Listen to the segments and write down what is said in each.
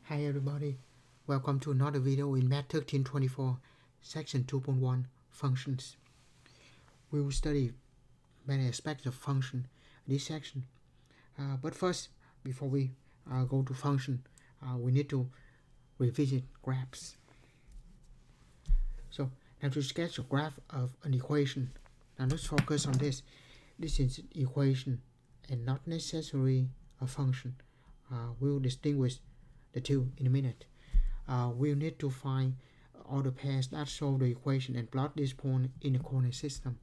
Hi everybody, welcome to another video in Math 1324, section 2.1, functions. We will study many aspects of function in this section. But first, before we go to function, we need to revisit graphs. So now to sketch a graph of an equation. Now let's focus on this. This is an equation and not necessarily a function. We'll distinguish the two in a minute. We'll need to find all the pairs that solve the equation and plot this point in the coordinate system.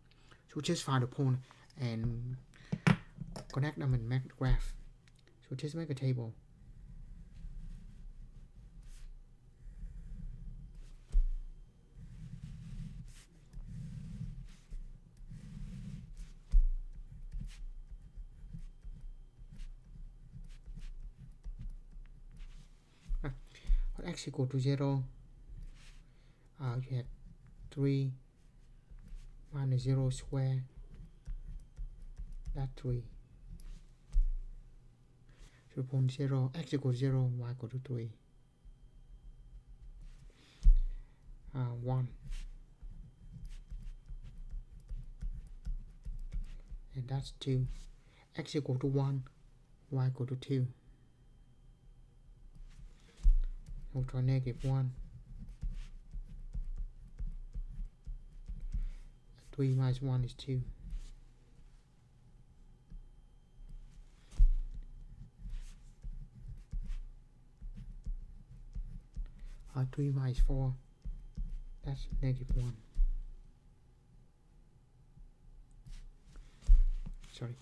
So just find the point and connect them and make the graph. So just make a table. For x equal to 0, you have 3 minus 0 square, that's 3. So point 0, x equals 0, y equal to 3. 1. And that's 2. X equal to 1, y equal to 2. We'll try negative 1. 3 minus 1 is 2. Uh, 3 minus 4, that's negative 1. Sorry.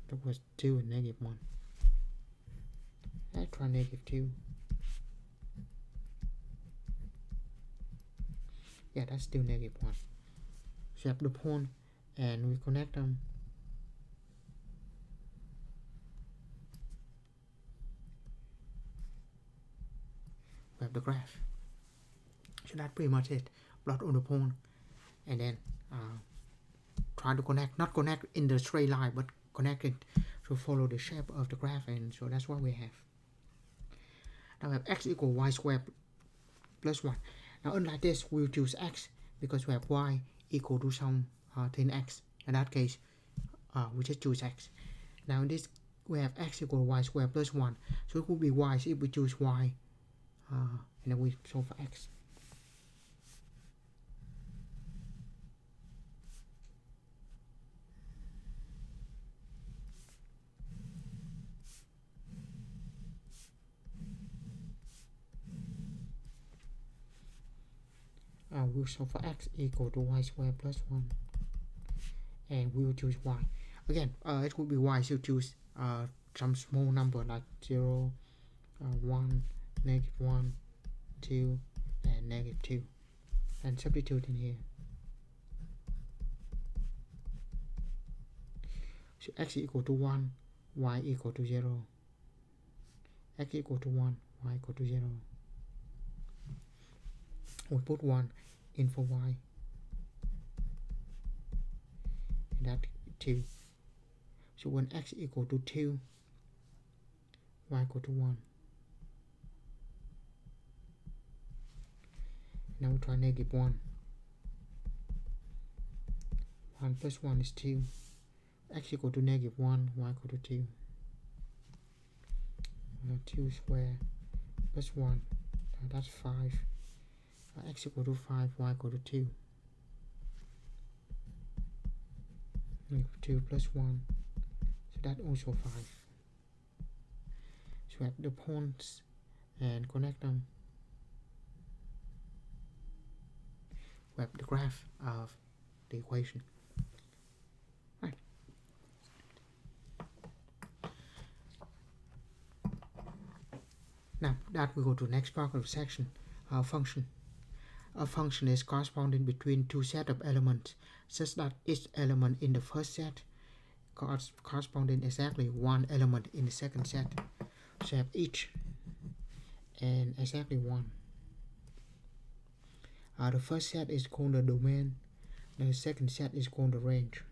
That was 2 and negative 1. Let's try negative 2. Yeah, that's still negative 1. So you have the point and we connect them. We have the graph. So that's pretty much it. Plot on the point and then try to connect, not connect in the straight line, but connect it to follow the shape of the graph, and so that's what we have. Now we have x equal y squared plus 1. Now unlike this, we'll choose x because we have y equal to something x. In that case, we just choose x. Now in this, we have x equal to y squared plus 1. So it would be y if we choose y, and then we solve for x. We'll solve for x equal to y squared plus 1. And we will choose y. Again, it would be y, so choose some small number like 0, 1, negative 1, 2, and negative 2. And substitute in here. So x equal to 1, y equal to 0. X equal to 1, y equal to 0. We put 1 in for y. And that 2. So when x equal to 2, y equal to 1. Now we try negative 1. 1 plus 1 is 2. X equal to negative 1, y equal to 2. 2 square plus 1, that's 5. X equal to 5, y equal to 2. Negative 2 plus 1, so that also 5. So we have the points and connect them. We have the graph of the equation. Right. Now that we go to the next part of the section, function. A function is corresponding between two sets of elements such that each element in the first set corresponding exactly one element in the second set. So have each and exactly one. The first set is called the domain, the second set is called the range.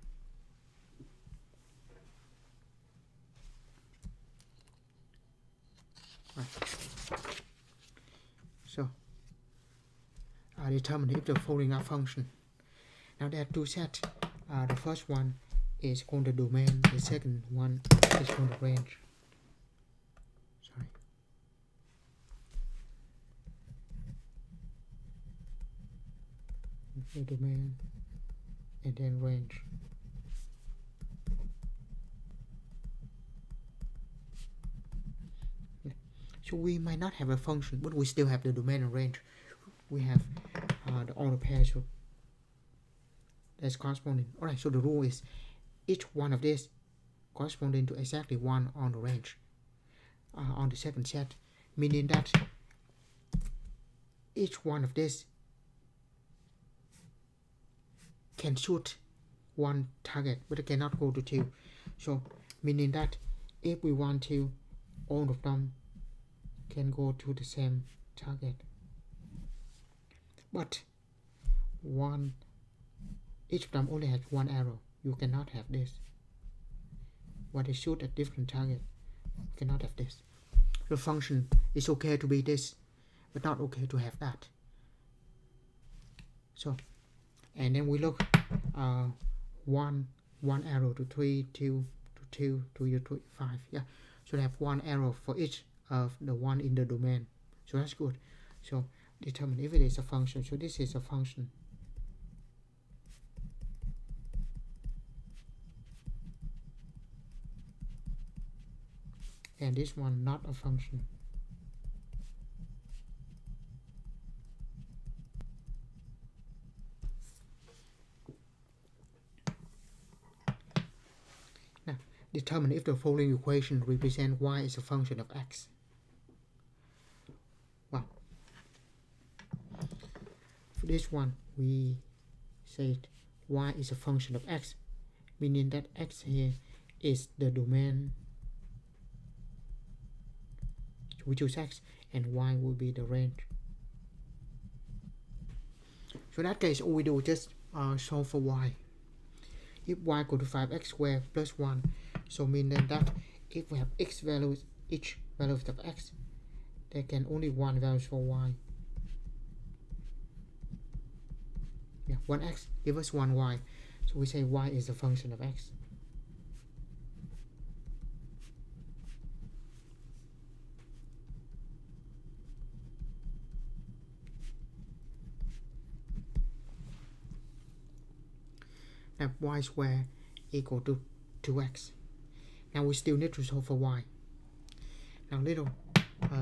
Right. So I determine if the following are function. Now there are two sets. The first one is called the domain. The second one is called the range. Sorry. The domain and then range. So we might not have a function, but we still have the domain and range. We have the order pair, so that's corresponding. Alright, so the rule is each one of these corresponding to exactly one on the range on the second set, meaning that each one of these can shoot one target, but it cannot go to two. So meaning that if we want to, all of them can go to the same target, but each of them only has one arrow. You cannot have this. When they shoot at different target, you cannot have this. The function is okay to be this, but not okay to have that. So, and then we look one arrow to 3, 2 to 2, 3 to 5. Yeah, so they have one arrow for each of the one in the domain. So that's good. So determine if it is a function. So this is a function. And this one not a function. Now determine if the following equation represent y is a function of x. Well, for this one we said y is a function of x, meaning that x here is the domain. We choose x and y will be the range. So in that case, all we do is just solve for y. If y equal to 5x squared plus 1, so meaning that if we have x values, each value of x, there can only one value for y. Yeah, 1x give us 1y. So we say y is a function of x. Now y squared equal to 2x. Now we still need to solve for y. Now little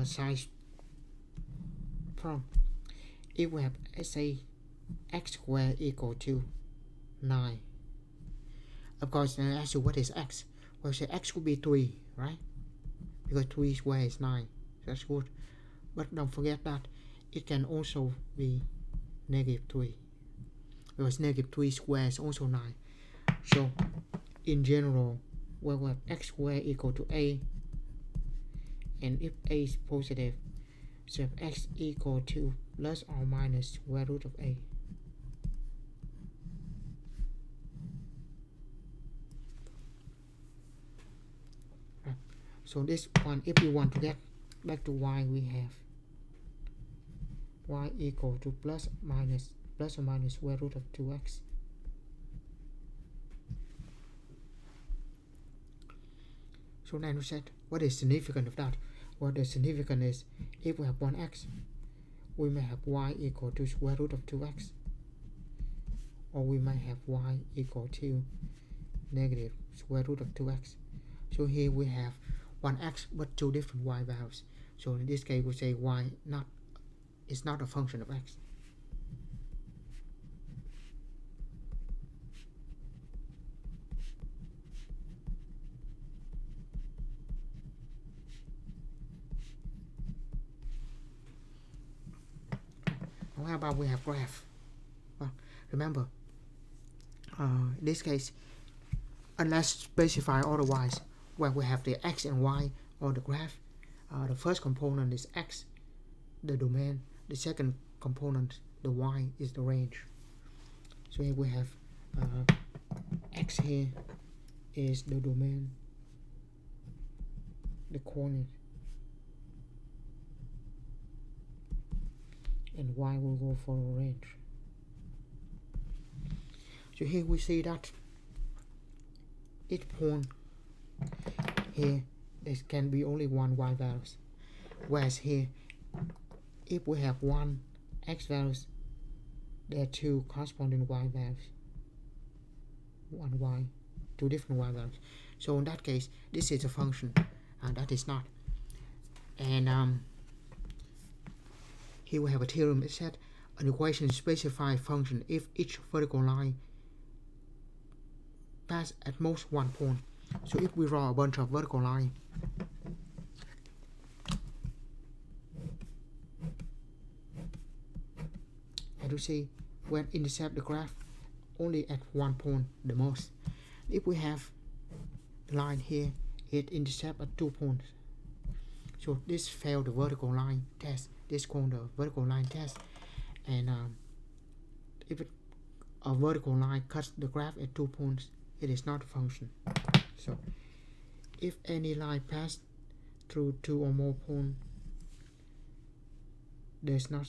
size problem. If we have, let's say, x squared equal to 9. Of course, I ask you what is x. Well, say x could be 3, right? Because 3 squared is 9. That's good. But don't forget that it can also be negative 3. Because negative 3 squared is also 9. So in general, we have x squared equal to a, and if a is positive, so if x equal to plus or minus square root of a. Right. So this one, if we want to get back to y, we have y equal to plus or minus square root of 2x. So now we said, what is significant of that? Well, the significant is if we have 1x, we may have y equal to square root of 2x, or we might have y equal to negative square root of 2x. So here we have 1x but two different y values. So in this case we say y is not a function of x. How about we have graph? Well, remember, in this case, unless specified otherwise, when we have the x and y on the graph, the first component is x, the domain. The second component, the y, is the range. So here we have x here is the domain, the coordinate, and y will go for a range. So here we see that each point here there can be only one y values, whereas here if we have one x values, there are two corresponding y values, one y, two different y values. So in that case this is a function and that is not. And here we have a theorem. It said an equation specifies function if each vertical line pass at most one point. So if we draw a bunch of vertical lines, as you see, when intercept the graph only at one point the most. If we have the line here, it intercept at 2 points. So this failed the vertical line test. This called the vertical line test. And if a vertical line cuts the graph at 2 points, it is not a function. So if any line passed through 2 or more points, there's not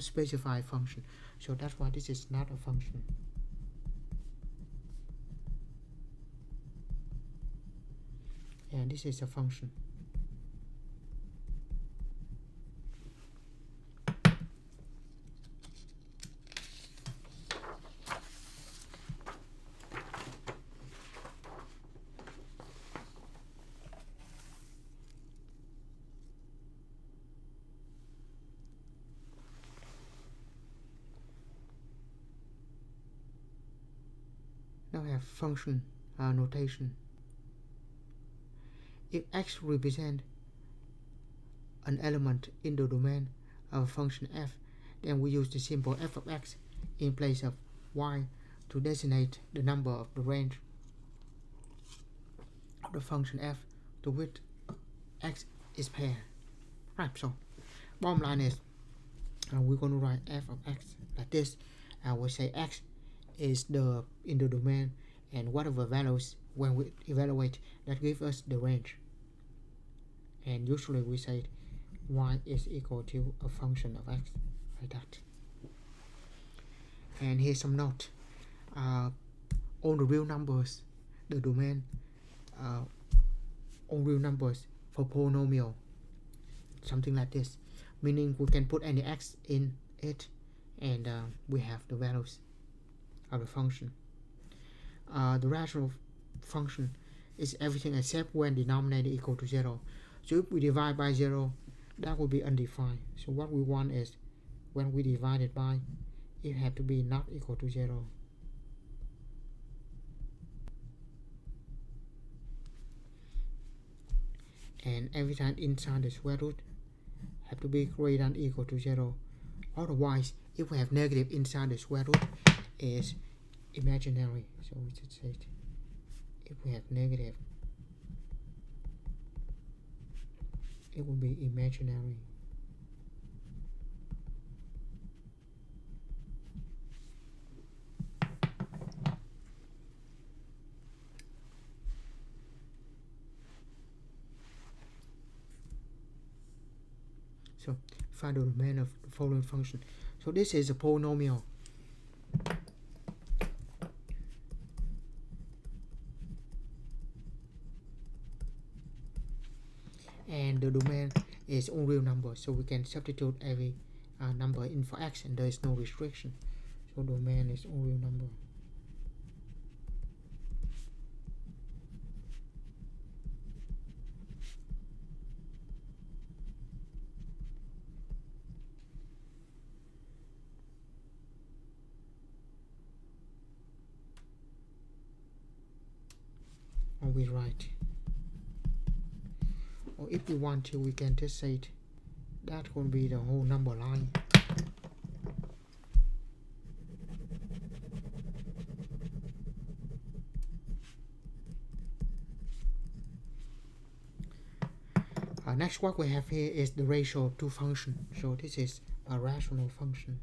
specified function. So that's why this is not a function. And this is a function. Now we have function notation. If x represents an element in the domain of a function f, then we use the symbol f of x in place of y to designate the number of the range of the function f to which x is paired. Right, so bottom line is we're going to write f of x like this. We say x is in the domain, and whatever values when we evaluate that give us the range. And usually we say y is equal to a function of x, like that. And here's some note. All the real numbers, the domain, all real numbers for polynomial, something like this, meaning we can put any x in it and we have the values of the function. The rational function is everything except when denominator equal to 0. So if we divide by 0, that will be undefined. So what we want is when we divide it by, it have to be not equal to 0. And every time inside the square root have to be greater than equal to 0. Otherwise, if we have negative inside the square root, is imaginary. So we should say it. If we have negative, it will be imaginary. So find the domain of the following function. So this is a polynomial. And the domain is all real numbers, so we can substitute every number in for x and there is no restriction. So domain is all real number. And we write, or if we want to, we can just say it. That will be the whole number line. Next, what we have here is the ratio of two functions. So this is a rational function.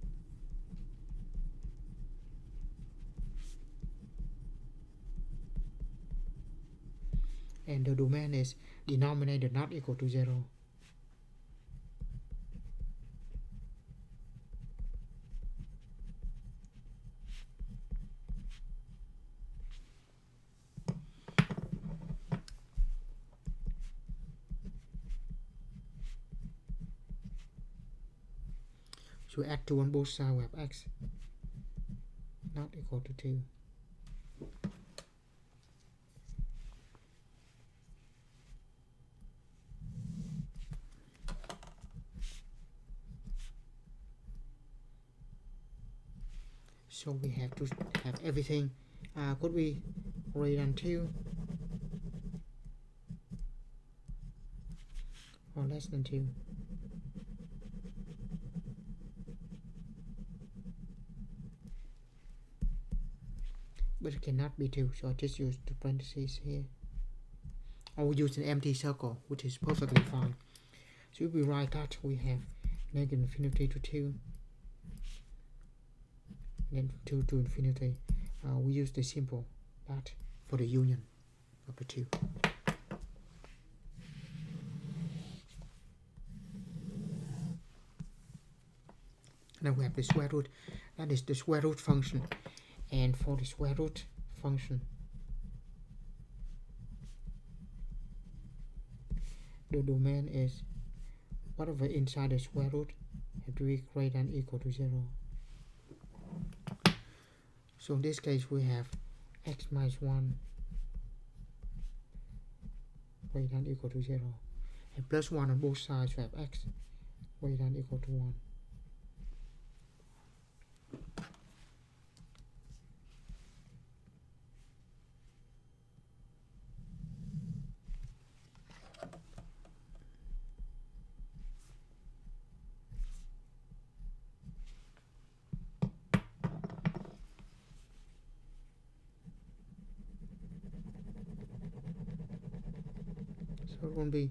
And the domain is denominator not equal to 0. So add 2 on both sides, we have x not equal to 2. So we have to have everything could be greater than 2 or less than 2. But it cannot be 2, so I just use the parentheses here. Or we use an empty circle, which is perfectly fine. So if we write that, we have negative infinity to 2, then 2 to infinity. We use the symbol that for the union of the two. Now we have the square root. That is the square root function. And for the square root function, the domain is whatever inside the square root have to be greater than or equal to 0. So in this case we have x minus 1 greater than or equal to 0. And plus 1 on both sides, we have x greater than or equal to 1. So it won't be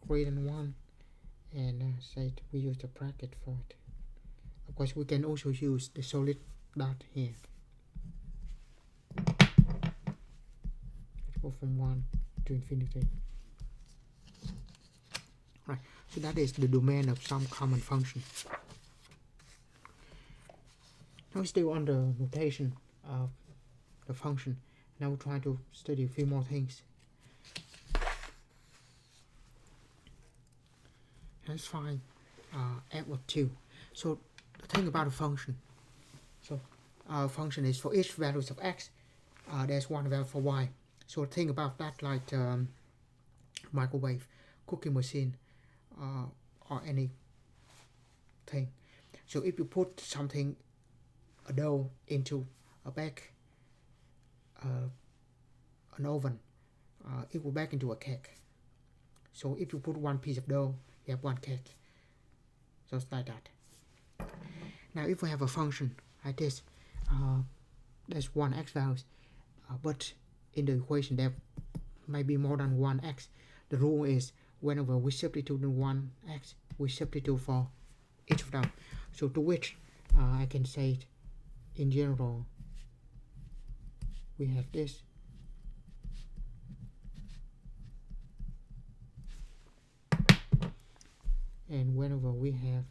greater than 1, and say we use the bracket for it. Of course we can also use the solid dot here. Let's go from 1 to infinity. Right, so that is the domain of some common function. Now we're still on the notation of the function. Now we're trying to study a few more things. Let's find f of 2. So the thing about a function, so our function is for each values of x, there's one value for y. So think about that like microwave, cooking machine, or anything. So if you put something, a dough, into a bake, an oven, it will bake into a cake. So if you put one piece of dough, you have one cake. Just like that. Now if we have a function like this, there's one x values, but in the equation there might be more than one x. The rule is whenever we substitute in one x, we substitute for each of them. So to which I can say it, in general we have this. And whenever we have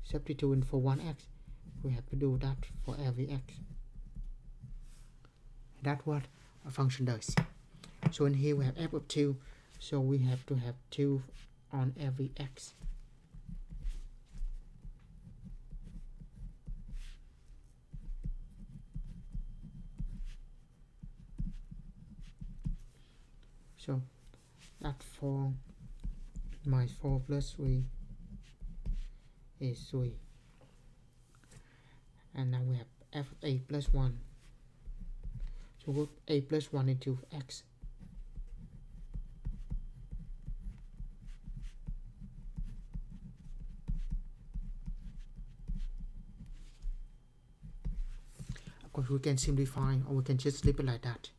substituting for one x, we have to do that for every x. That's what a function does. So in here we have f of 2, so we have to have 2 on every x. So that 4 minus 4 plus 3 is 3. And now we have f of a plus 1. So we put a plus 1 into x. Of course we can simplify, or we can just leave it like that.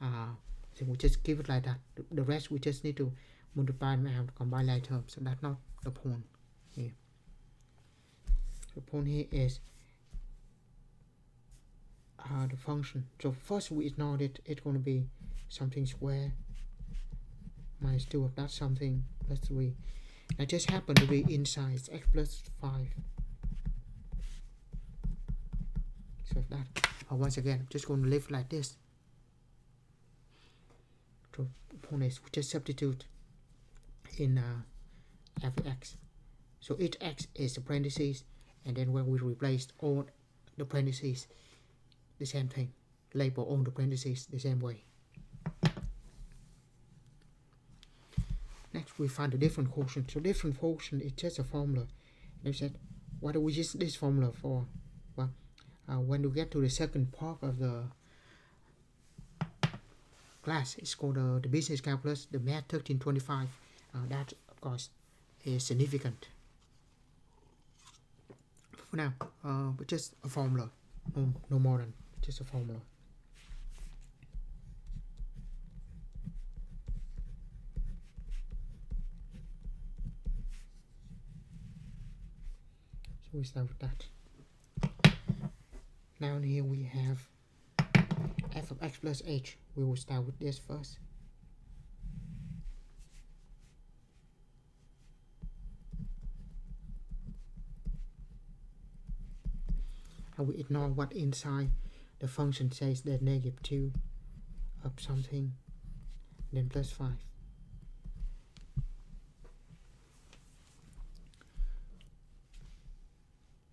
So we just give it like that. The rest we just need to multiply and have to combine like terms. So that's not the point here. The point here is the function. So first we ignore it. It's going to be something square minus 2 of that something plus 3. It just happened to be inside x plus 5. So that once again I'm just going to leave like this. So the point is we just substitute in every x. So each x is the parentheses, and then when we replaced all the parentheses, the same thing, label all the parentheses the same way. Next we find the different quotient. So different quotient is just a formula. They said, what do we use this formula for? Well, when you get to the second part of the class, it's called the business calculus, the math 1325. That of course is significant. For now, but just a formula, no more than just a formula. So we start with that. Now here we have f of x plus h. We will start with this first. And we ignore what inside the function says, that negative 2 of something, then plus 5.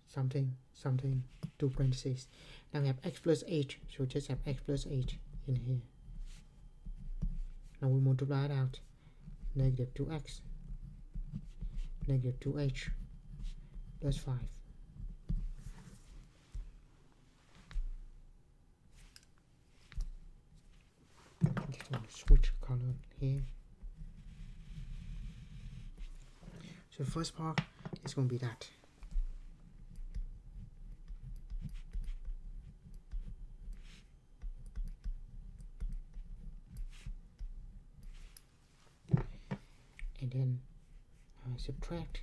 Something, 2 parentheses. Now we have x plus h, so just have x plus h in here. Now we multiply it out. Negative 2x, negative 2h, plus 5. Just want to switch color here. So the first part is going to be that. And then subtract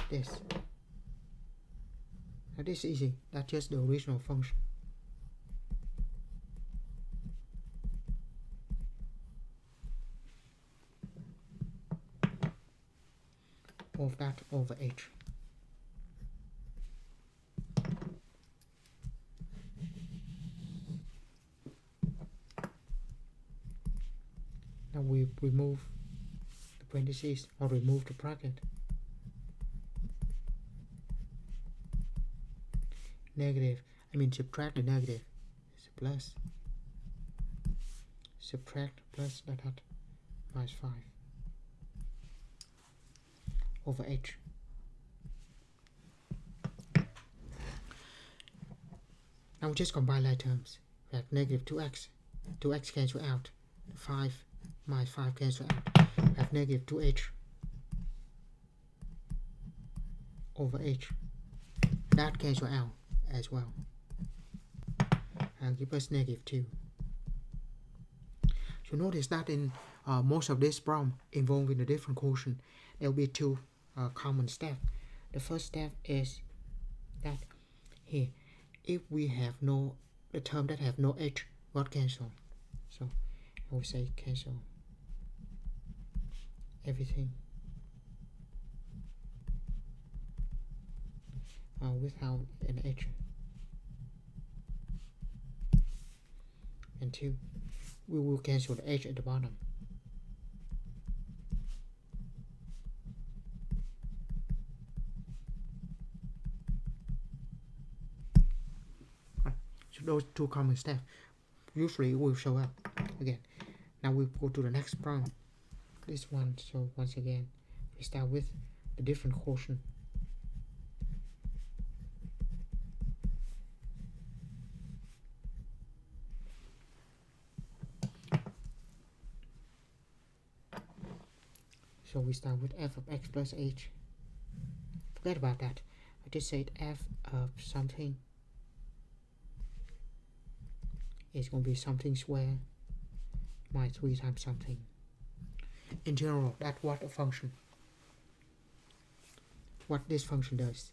this. Now this is easy, that's just the original function. Of that over h. Now we remove the parentheses, or remove the bracket. Negative, subtract the negative, it's a plus. Subtract plus that minus 5 over h. Now we just combine like terms. We have negative 2x, 2x cancel out, 5 minus 5 cancel out. We have negative 2h over h. That cancel out as well, and give us negative 2. So notice that in most of this problem involving the different quotient, there will be two common steps. The first step is that here, if we have the term that have no h, got cancel. So I will say cancel everything without an h. And 2, we will cancel the h at the bottom. So those two common steps usually will show up again. Now we go to the next problem, this one. So once again, we start with the different quotient. So we start with f of x plus h. Forget about that. I just said f of something is going to be something square minus 3 times something. In general, that's what a function, what this function does.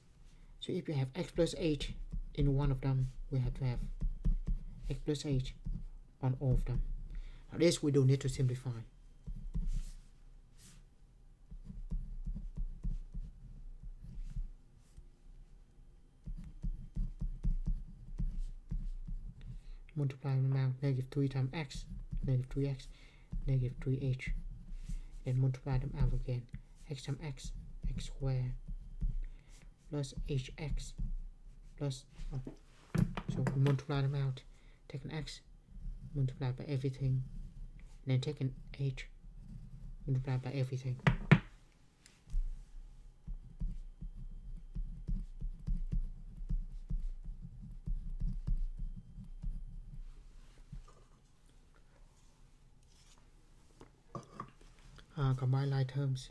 So if you have x plus h in one of them, we have to have x plus h on all of them. Now this we don't need to simplify. Multiply the amount, negative 3 times x, negative 3x, negative 3h. Then multiply them out again, x times x, x square plus hx plus so we multiply them out, take an x, multiply by everything, and then take an h, multiply by everything. Combine like terms,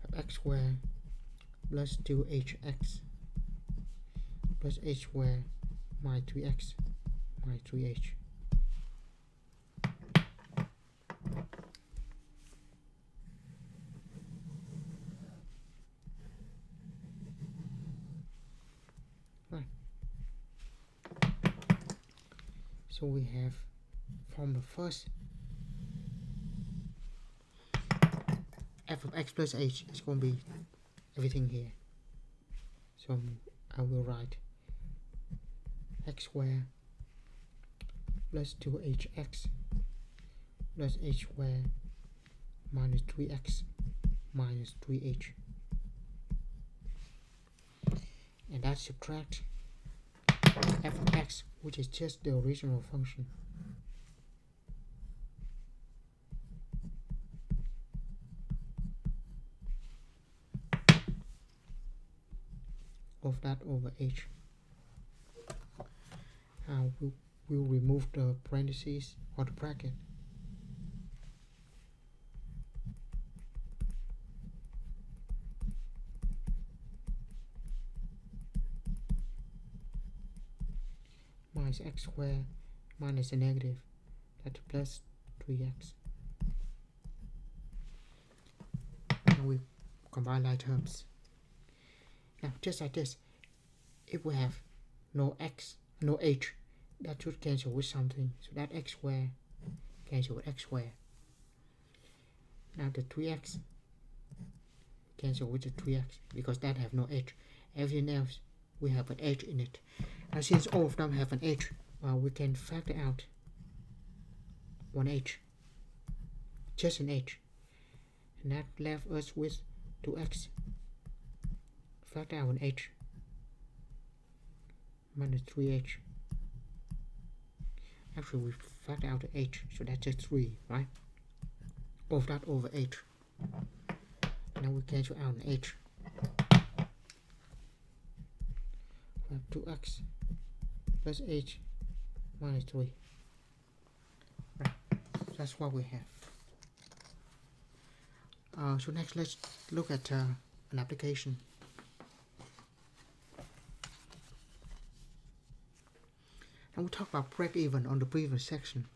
have x square plus 2hx plus h square minus 3x minus 3h. Right. So we have formula first. F of x plus h is going to be everything here. So I will write x square plus 2hx plus h square minus 3x minus 3h. And that subtract f of x, which is just the original function. Of that over h. We'll remove the parentheses or the bracket. Minus x squared minus a negative, that's plus 3x. Now we combine like terms. Now just like this, if we have no x, no h, that should cancel with something, so that x squared cancel with x squared. Now the 3x cancel with the 3x because that have no h. Everything else we have an h in it. Now since all of them have an h, we can factor out one h, just an h, and that left us with 2x. Factor out an h minus 3h. Actually we factor out the h, so that's just 3, right? All of that over h. Now we cancel out an h. We have 2x plus h minus 3. Right. That's what we have. So next let's look at an application. And we talked about break-even on the previous section,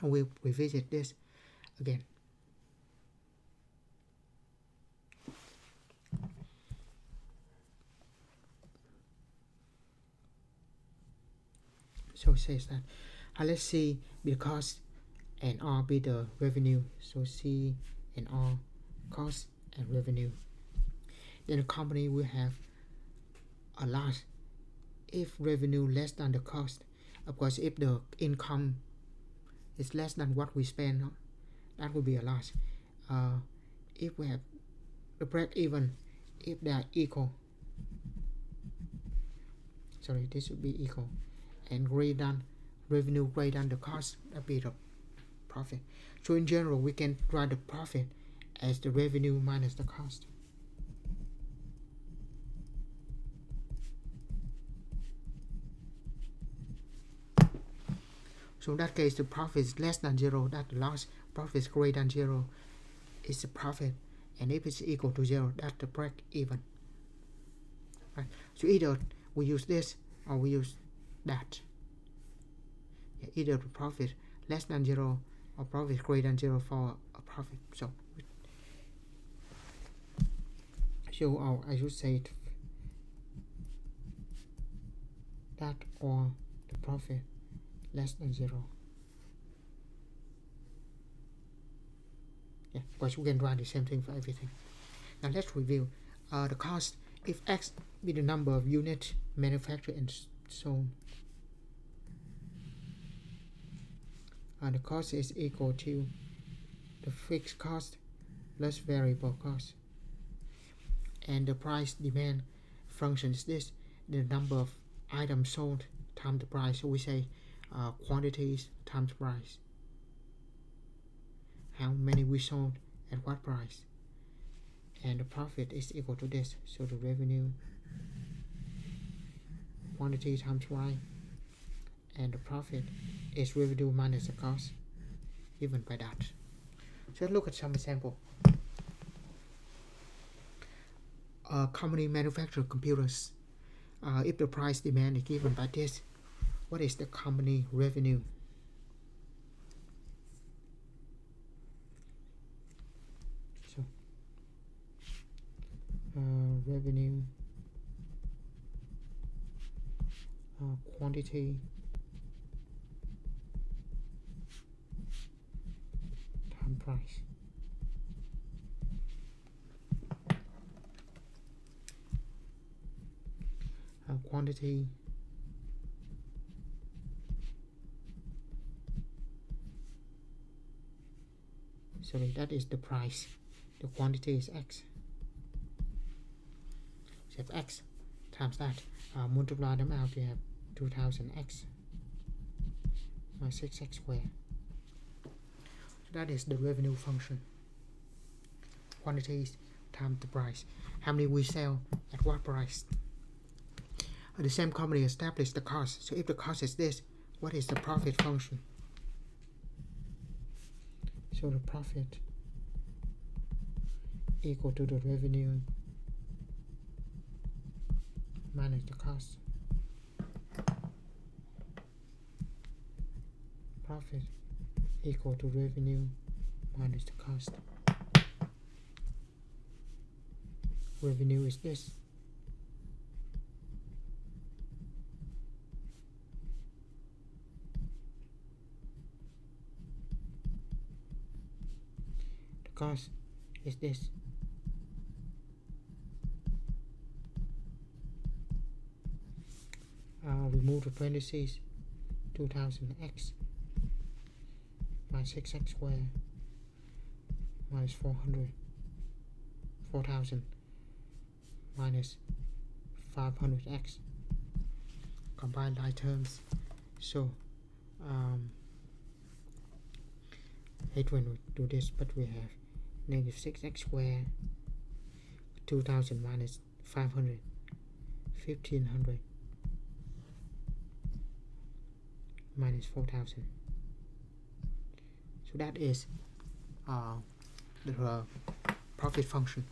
and we'll revisit this again. So it says that let's see be the cost and R be the revenue. So C and R, cost and revenue. Then the company will have a loss if revenue less than the cost. Of course, if the income is less than what we spend, that will be a loss. If we have the break even, if they are equal, sorry, this would be equal, and greater than revenue greater than the cost, that be the profit. So in general, we can write the profit as the revenue minus the cost. So in that case, the profit is less than 0, that the loss. Profit is greater than 0 is the profit, and if it's equal to 0, that's the break even. Right. So either we use this or we use that. Yeah, either the profit less than 0 or profit greater than 0 for a profit. So I should say it, that or the profit less than 0. Yeah, because we can write the same thing for everything. Now let's review the cost. If X be the number of units manufactured and sold, the cost is equal to the fixed cost plus variable cost. And the price demand function is this: the number of items sold times the price. So we say quantities times price. How many we sold at what price, and the profit is equal to this. So the revenue quantity times y, and the profit is revenue minus the cost given by that. So let's look at some example. A company manufactures computers. If the price demand is given by this, what is the company revenue? So revenue quantity time price. Quantity sorry, that is the price. The quantity is x. So have x times that. Multiply them out, you have 2000x minus 6x squared. So that is the revenue function. Quantities times the price. How many we sell at what price? The same company established the cost. So if the cost is this, what is the profit function? So the profit equal to the revenue minus the cost. Profit equal to revenue minus the cost. Revenue is this. The cost is this. Remove the parentheses. 2000x minus 6x squared minus 4000 minus 500x. Combine like terms. So hate when we do this, but we have negative 6x squared, 2000 minus 500, 1500 minus 4000. So that is the profit function.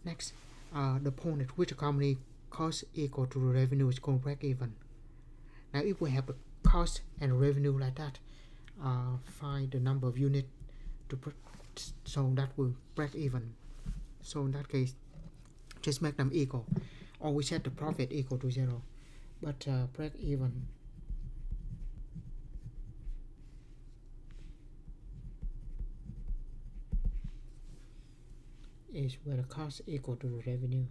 Next, the point at which a company cost equal to the revenue is going to break even. Now if we have a cost and revenue like that, find the number of units to so that will break even. So in that case, just make them equal, or we set the profit equal to 0, but break even is where the cost equal to the revenue.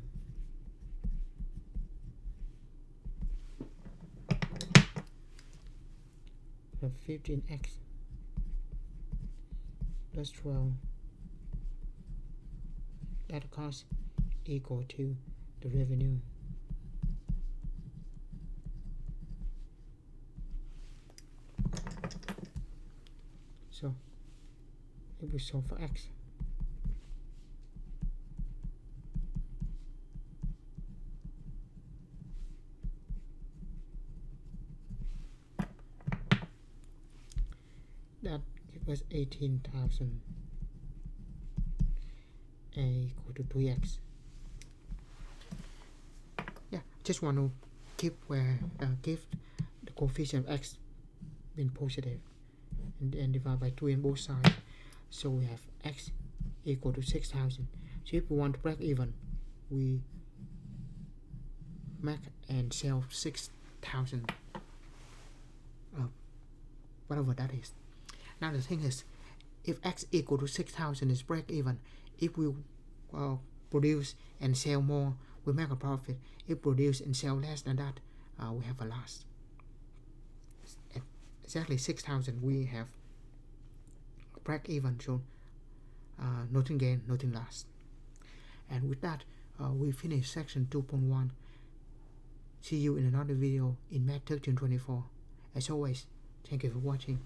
So 15x plus 12, that cost equal to the revenue. So if we solve for x, that gives us 18,000 equal to 3x. Yeah, just want to keep where give the coefficient of x being positive and divide by 2 in both sides. So we have x equal to 6,000. So if we want to break even, we make and sell 6,000, whatever that is. Now the thing is, if x equal to 6,000 is break even. If we produce and sell more, we make a profit. If produce and sell less than that, we have a loss. At exactly 6,000 we have break even, so nothing gain, nothing loss. And with that, we finish section 2.1. See you in another video in Math 1324. As always, thank you for watching.